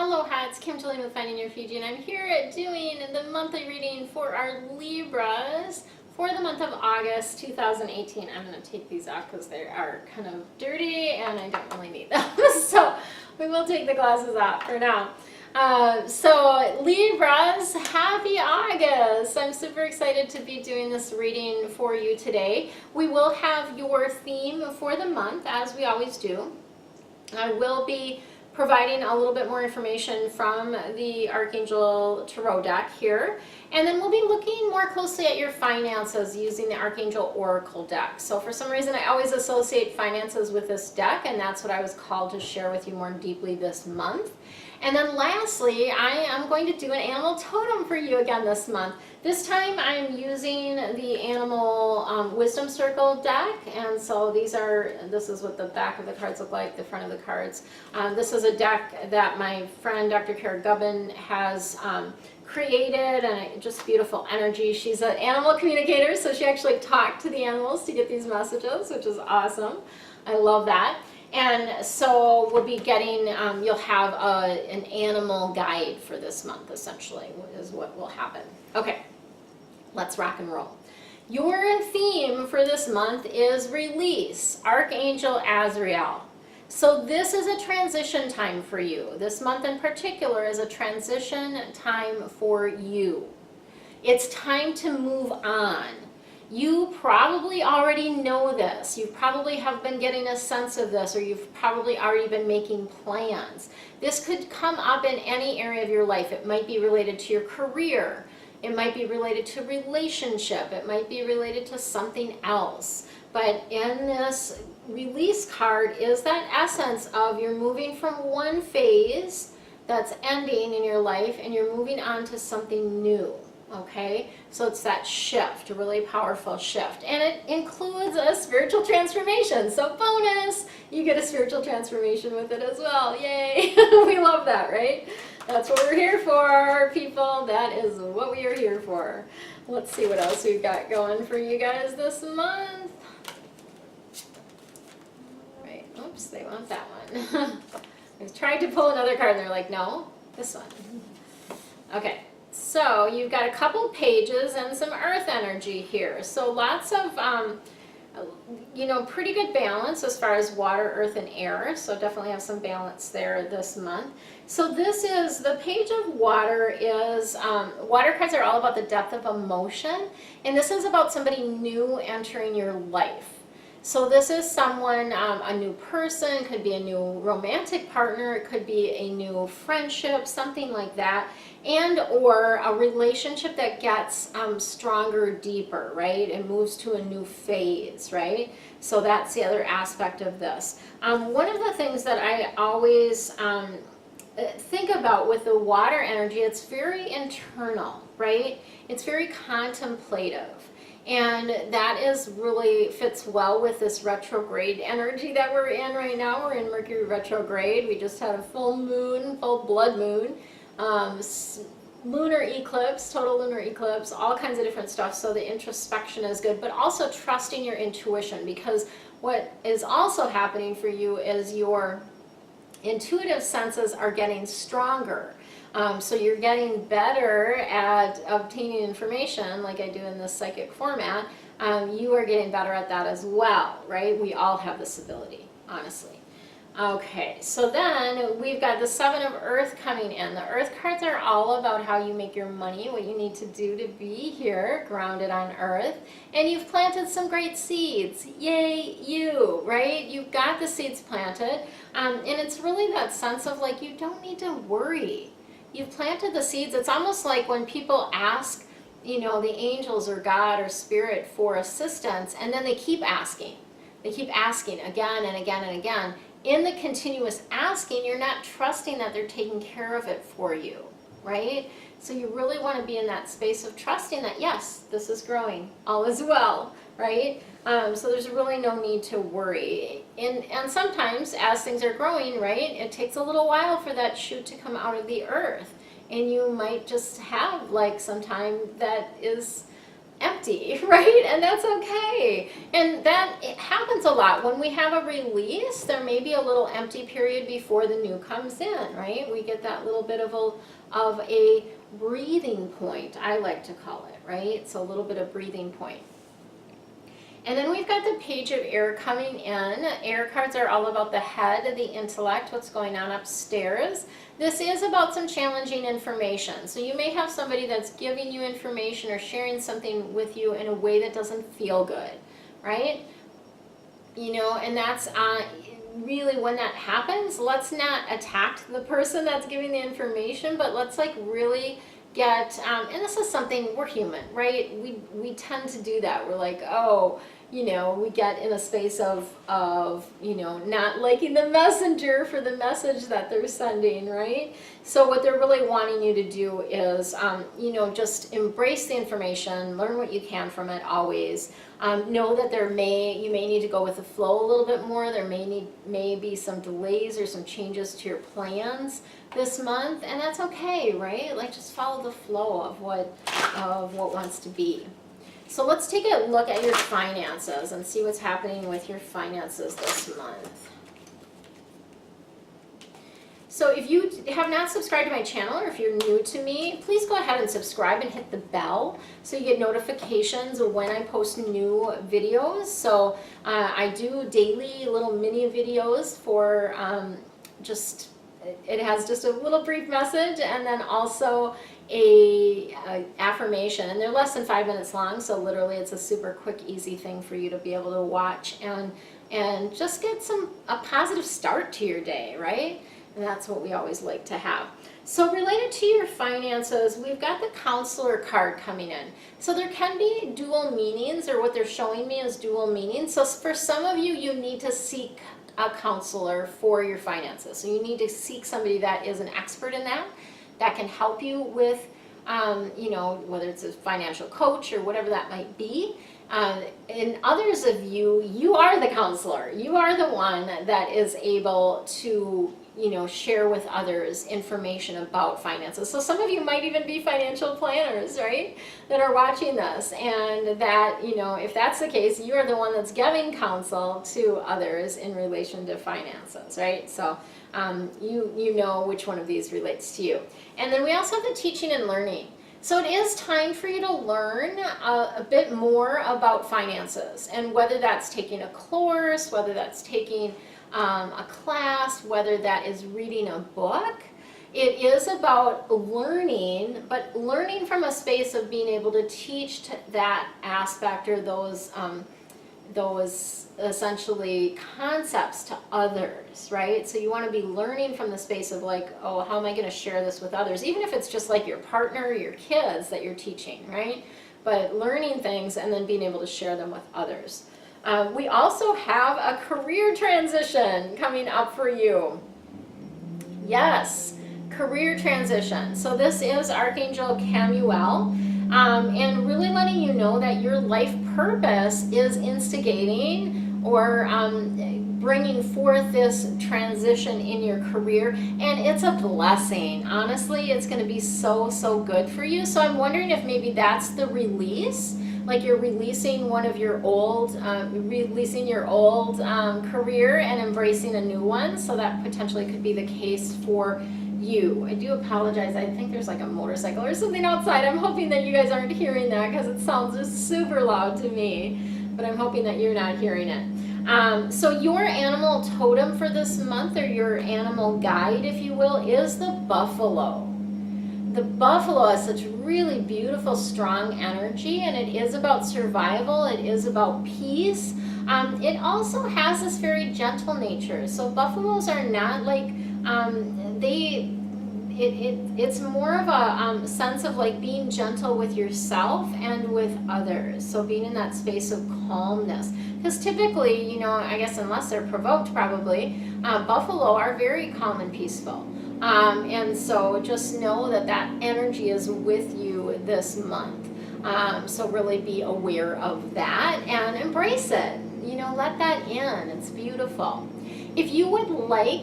Aloha, it's Kim Jillian with Finding Your Fiji, and I'm here doing the monthly reading for our Libras for the month of August 2018. I'm going to take these off because they are kind of dirty and I don't really need them. So we will take the glasses off for now. So Libras, happy August! I'm super excited to be doing this reading for you today. We will have your theme for the month, as we always do. I will be providing a little bit more information from the Archangel Tarot deck here. And then we'll be looking more closely at your finances using the Archangel Oracle deck. So for some reason I always associate finances with this deck, and that's what I was called to share with you more deeply this month. And then lastly, I am going to do an animal totem for you again this month. This time I'm using the Animal Wisdom Circle deck, and so this is what the back of the cards look like, the front of the cards. This is a deck that my friend Dr. Kara Gubbin has created, and just beautiful energy. She's an animal communicator, so she actually talked to the animals to get these messages, which is awesome. I love that. And so we'll be getting, you'll have an animal guide for this month, essentially, is what will happen. Okay, let's rock and roll. Your theme for this month is release, Archangel Azrael. So this is a transition time for you. This month in particular is a transition time for you. It's time to move on. You probably already know this. You probably have been getting a sense of this, or you've probably already been making plans. This could come up in any area of your life. It might be related to your career. It might be related to relationship. It might be related to something else. But in this release card is that essence of you're moving from one phase that's ending in your life and you're moving on to something new. Okay, so it's that shift, a really powerful shift, and it includes a spiritual transformation. So bonus, you get a spiritual transformation with it as well. Yay! We love that, right? That's what we're here for, people. That is what we are here for. Let's see what else we've got going for you guys this month. All right, oops, they want that one. I tried to pull another card and they're like, no, this one. Okay. So you've got a couple pages and some earth energy here. So lots of, pretty good balance as far as water, earth, and air. So definitely have some balance there this month. So this is, the page of water is, water cards are all about the depth of emotion. And this is about somebody new entering your life. So this is someone, a new person, could be a new romantic partner, it could be a new friendship, something like that, and or a relationship that gets stronger, deeper, right? It moves to a new phase, right? So that's the other aspect of this. One of the things that I always think about with the water energy, it's very internal, right? It's very contemplative. And that is really fits well with this retrograde energy that we're in right now. We're in Mercury retrograde. We just had a full moon, full blood moon, lunar eclipse, total lunar eclipse, all kinds of different stuff. So the introspection is good, but also trusting your intuition, because what is also happening for you is your intuitive senses are getting stronger. So you're getting better at obtaining information, like I do in this psychic format. You are getting better at that as well, right? We all have this ability, honestly. Okay, so then we've got the Seven of Earth coming in. The Earth cards are all about how you make your money, what you need to do to be here, grounded on Earth. And you've planted some great seeds. Yay, you, right? You've got the seeds planted. And it's really that sense of like, you don't need to worry. You've planted the seeds. It's almost like when people ask, the angels or God or spirit for assistance, and then they keep asking. They keep asking again and again and again. In the continuous asking, you're not trusting that they're taking care of it for you, right? So you really want to be in that space of trusting that, yes, this is growing, all is well, right? So there's really no need to worry. And sometimes as things are growing, right, it takes a little while for that shoot to come out of the earth. And you might just have like some time that is empty, right? And that's okay. And that it happens a lot. When we have a release, there may be a little empty period before the new comes in, right? We get that little bit of a breathing point, I like to call it, right? It's a little bit of breathing point. And then we've got the Page of Air coming in. Air cards are all about the head, the intellect, what's going on upstairs. This is about some challenging information. So you may have somebody that's giving you information or sharing something with you in a way that doesn't feel good, right? You know, and that's really when that happens, let's not attack the person that's giving the information, but let's like really get, and this is something, we're human, right? We tend to do that. We're like, oh, you know, we get in a space of you know, not liking the messenger for the message that they're sending, right? So what they're really wanting you to do is, you know, just embrace the information, learn what you can from it always. Know that you may need to go with the flow a little bit more. There may be some delays or some changes to your plans this month, and that's okay, right? Like just follow the flow of what wants to be. So let's take a look at your finances and see what's happening with your finances this month. So if you have not subscribed to my channel, or if you're new to me, please go ahead and subscribe and hit the bell so you get notifications when I post new videos. So I do daily little mini videos for it has just a little brief message, and then also a affirmation, and they're less than 5 minutes long, so literally it's a super quick, easy thing for you to be able to watch and just get a positive start to your day, right? And that's what we always like to have. So related to your finances, we've got the counselor card coming in. So there can be dual meanings, or what they're showing me is dual meanings. So for some of you, you need to seek a counselor for your finances. So you need to seek somebody that is an expert in that can help you with, you know, whether it's a financial coach or whatever that might be. In others of you, you are the counselor. You are the one that is able to, you know, share with others information about finances. So some of you might even be financial planners, right, that are watching this, and that, you know, if that's the case, you are the one that's giving counsel to others in relation to finances, right? So you know which one of these relates to you. And then we also have the teaching and learning. So it is time for you to learn a bit more about finances, and whether that's taking a course, whether that's taking a class, whether that is reading a book. It is about learning, but learning from a space of being able to teach that aspect, or those essentially concepts to others, right? So you want to be learning from the space of like, oh, how am I going to share this with others? Even if it's just like your partner or your kids that you're teaching, right? But learning things and then being able to share them with others. We also have a career transition coming up for you. Yes, career transition. So this is Archangel Camuel, and really letting you know that your life purpose is instigating or bringing forth this transition in your career, and it's a blessing. Honestly, it's going to be so good for you. So I'm wondering if maybe that's the release. Like you're releasing one of your old, career and embracing a new one. So that potentially could be the case for you. I do apologize. I think there's like a motorcycle or something outside. I'm hoping that you guys aren't hearing that because it sounds just super loud to me. But I'm hoping that you're not hearing it. So your animal totem for this month, or your animal guide, if you will, is the buffalo. The buffalo has such really beautiful, strong energy, and it is about survival. It is about peace. It also has this very gentle nature. So buffaloes are not like, it's more of a sense of like being gentle with yourself and with others. So being in that space of calmness. Because typically, you know, I guess unless they're provoked probably, buffalo are very calm and peaceful. And so just know that that energy is with you this month. So really be aware of that and embrace it. You know, let that in. It's beautiful. If you would like,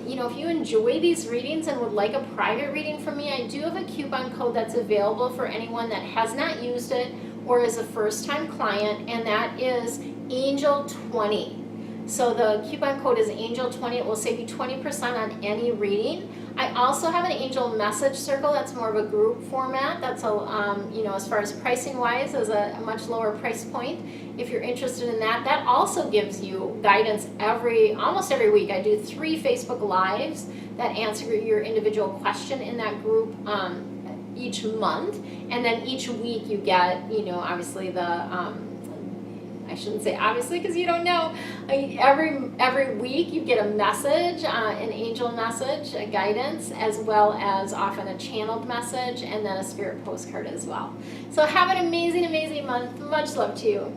you know, if you enjoy these readings and would like a private reading from me, I do have a coupon code that's available for anyone that has not used it or is a first-time client, and that is Angel 20. So the coupon code is Angel 20. It will save you 20% on any reading. I also have an Angel Message Circle. That's more of a group format. That's a you know, as far as pricing wise, is a much lower price point. If you're interested in that, that also gives you guidance almost every week. I do 3 Facebook Lives that answer your individual question in that group each month, and then each week you get, you know, obviously the I shouldn't say obviously because you don't know. Every week you get a message, an angel message, a guidance, as well as often a channeled message, and then a spirit postcard as well. So have an amazing, amazing month. Much love to you.